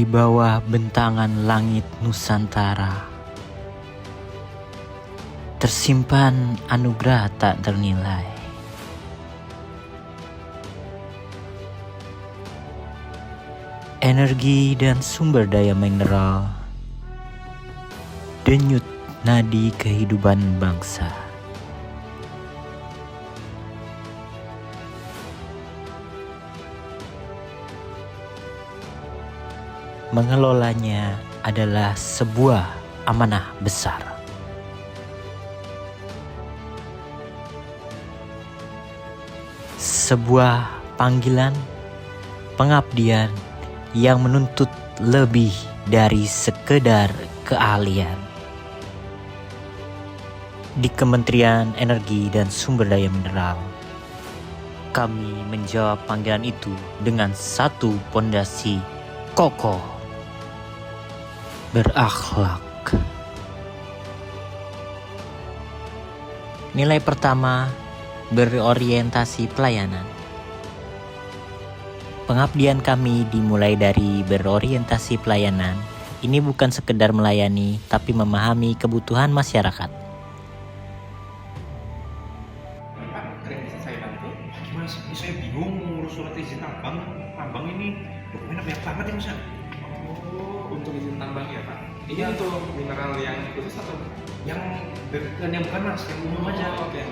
Di bawah bentangan langit Nusantara tersimpan anugerah tak ternilai. Energi dan sumber daya mineral, denyut nadi kehidupan bangsa. Mengelolanya adalah sebuah amanah besar. Sebuah panggilan pengabdian yang menuntut lebih dari sekedar keahlian. Di Kementerian Energi dan Sumber Daya Mineral, kami menjawab panggilan itu dengan satu pondasi kokoh, berakhlak. Nilai pertama, berorientasi pelayanan. Pengabdian kami dimulai dari berorientasi pelayanan. Ini bukan sekedar melayani, tapi memahami kebutuhan masyarakat. Pak, keren bisa saya bantu? Gimana sih? Ini saya bingung ngurus surat izin tambang. Tambang ini dokumennya banyak banget ya Mas ya? Oh, untuk izin tambang ya Pak? Ini untuk mineral yang khusus atau? Yang bukan Mas, yang umum aja. Oh, oke.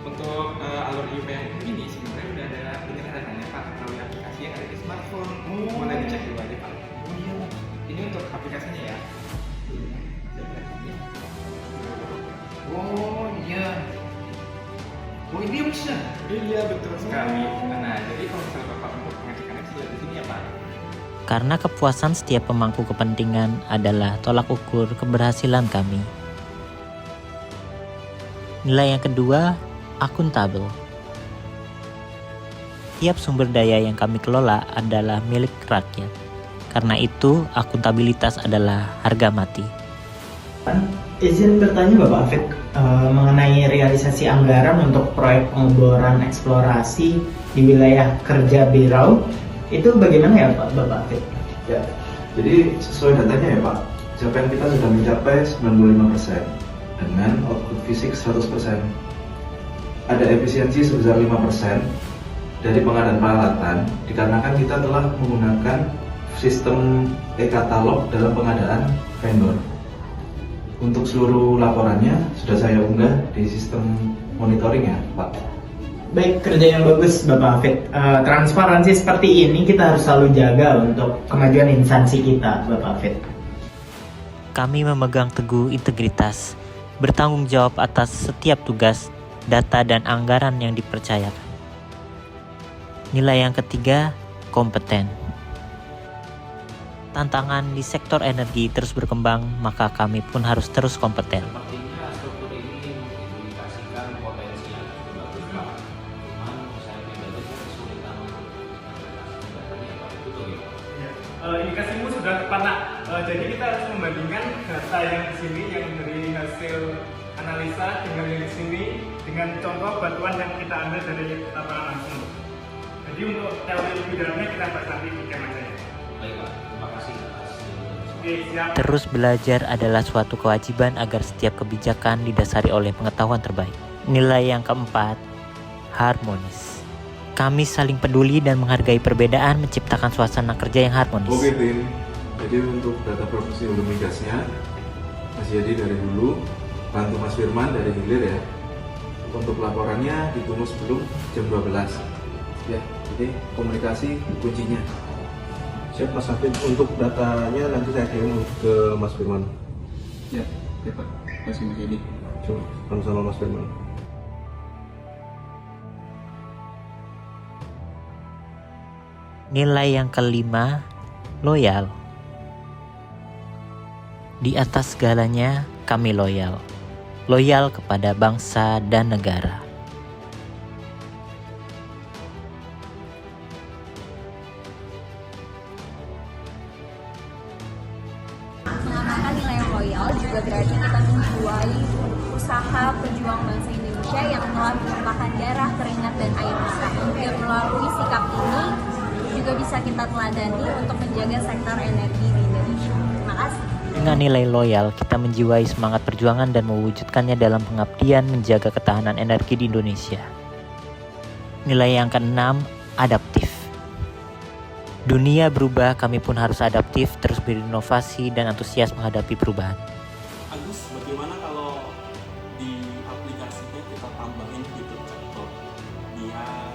Untuk alur IUP yang ini sebenarnya udah ada penyerahannya Pak melalui aplikasi yang ada di smartphone. Boleh dicek dulu aja Pak. Oh iya. Ini untuk aplikasinya ya. Oh iya. Oh ini ya Mas ya? Iya betul sekali. Nah, jadi kalau misalnya Bapak untuk pengecekannya bisa lihat di sini ya Pak. Karena kepuasan setiap pemangku kepentingan adalah tolak ukur keberhasilan kami. Nilai yang kedua, akuntabel. Tiap sumber daya yang kami kelola adalah milik rakyat. Karena itu, akuntabilitas adalah harga mati. Izin bertanya Bapak Afid mengenai realisasi anggaran untuk proyek pengeboran eksplorasi di wilayah kerja Berau. Itu bagaimana ya Pak Bapak Afid? Ya, jadi sesuai datanya ya Pak, capaian kita sudah mencapai 95% dengan output fisik 100%. Ada efisiensi sebesar 5% dari pengadaan peralatan dikarenakan kita telah menggunakan sistem e-katalog dalam pengadaan vendor. Untuk seluruh laporannya sudah saya unggah di sistem monitoring ya Pak. Baik, kerja yang bagus Bapak Afid. Transparansi seperti ini kita harus selalu jaga untuk kemajuan instansi kita Bapak Afid. Kami memegang teguh integritas, bertanggung jawab atas setiap tugas, data dan anggaran yang dipercayakan. Nilai yang ketiga, kompeten. Tantangan di sektor energi terus berkembang, maka kami pun harus terus kompeten. Sepertinya struktur ini mengindikasikan potensi yang cukup bagus Pak. Cuman saya pribadi kesulitan untuk menginterpretasikan datanya Pak. Betul ya Pak? Indikasimu sudah tepat Nak. Jadi kita harus membandingkan data yang di sini yang dari hasil analisa dengan yang di sini dengan contoh bantuan yang kita ambil dari lapangan langsung. Jadi untuk teori lebih dalamnya kita bahas nanti di camp aja ya. Baik Pak, terima kasih atas Oke, siap. Terus belajar adalah suatu kewajiban agar setiap kebijakan didasari oleh pengetahuan terbaik. Nilai yang keempat, harmonis. Kami saling peduli dan menghargai perbedaan, menciptakan suasana kerja yang harmonis. Oke tim, jadi untuk data produksi hulu migasnya Mas Yadi dari hulu, bantu Mas Firman dari hilir ya. Untuk laporannya ditunggu sebelum jam 12 ya, jadi komunikasi kuncinya. Siap Mas Hafid, untuk datanya nanti saya kirim ke Mas Firman. Ya Pak. Masih begini. Coba, sama Mas Firman. Nilai yang kelima, loyal. Di atas segalanya, kami loyal. Loyal kepada bangsa dan negara. Mengamalkan nilai loyal juga berarti kita menjual usaha pejuang bangsa Indonesia yang telah menumpahkan darah, keringat, dan air mata. Dan melalui sikap ini, juga bisa kita teladani untuk menjaga sektor energi di Indonesia. Terima kasih. Dengan nilai loyal, kita menjiwai semangat perjuangan dan mewujudkannya dalam pengabdian menjaga ketahanan energi di Indonesia. Nilai yang keenam, adaptif. Dunia berubah, kami pun harus adaptif, terus berinovasi dan antusias menghadapi perubahan. Agus, bagaimana kalau di aplikasinya kita tambahin fitur chatbot biar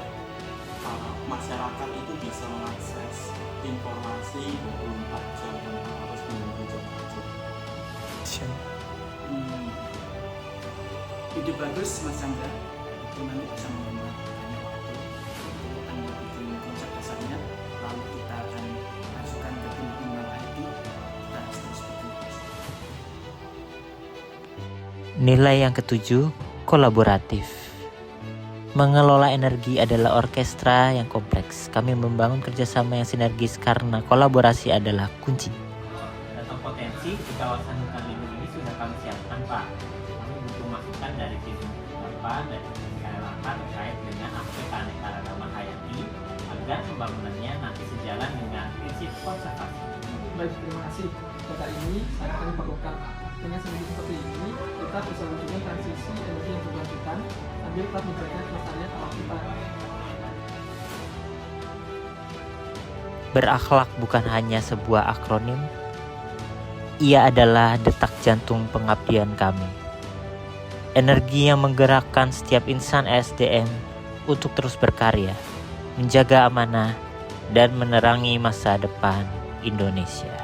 masyarakat itu bisa mengakses informasi 24 jam tanpa harus menunggu jam kerja? Ide bagus Mas Chandra, itu nanti bisa menggunakan banyak waktu. Kita akan bikin konsep dasarnya, lalu kita akan masukkan ke tim pengembangan IT, kita harus terus berkembang. Nilai yang ketujuh, kolaboratif. Mengelola energi adalah orkestra yang kompleks. Kami membangun kerjasama yang sinergis karena kolaborasi adalah kunci. Data potensi di kawasan hutan lindung ini sudah kami siapkan, Pak. Kami butuh masukan dari tim Bapak dan KLHK terkait dengan aspek keanekaragaman hayati agar pembangunannya nanti sejalan dengan prinsip konservasi. Baik, terima kasih. Data ini sangat kami perlukan. Dengan solusi seperti ini, kita bisa mewujudkan transisi energi yang berkelanjutan sambil tetap menjaga kelestarian alam kita. Berakhlak bukan hanya sebuah akronim, ia adalah detak jantung pengabdian kami. Energi yang menggerakkan setiap insan SDM untuk terus berkarya, menjaga amanah, dan menerangi masa depan Indonesia.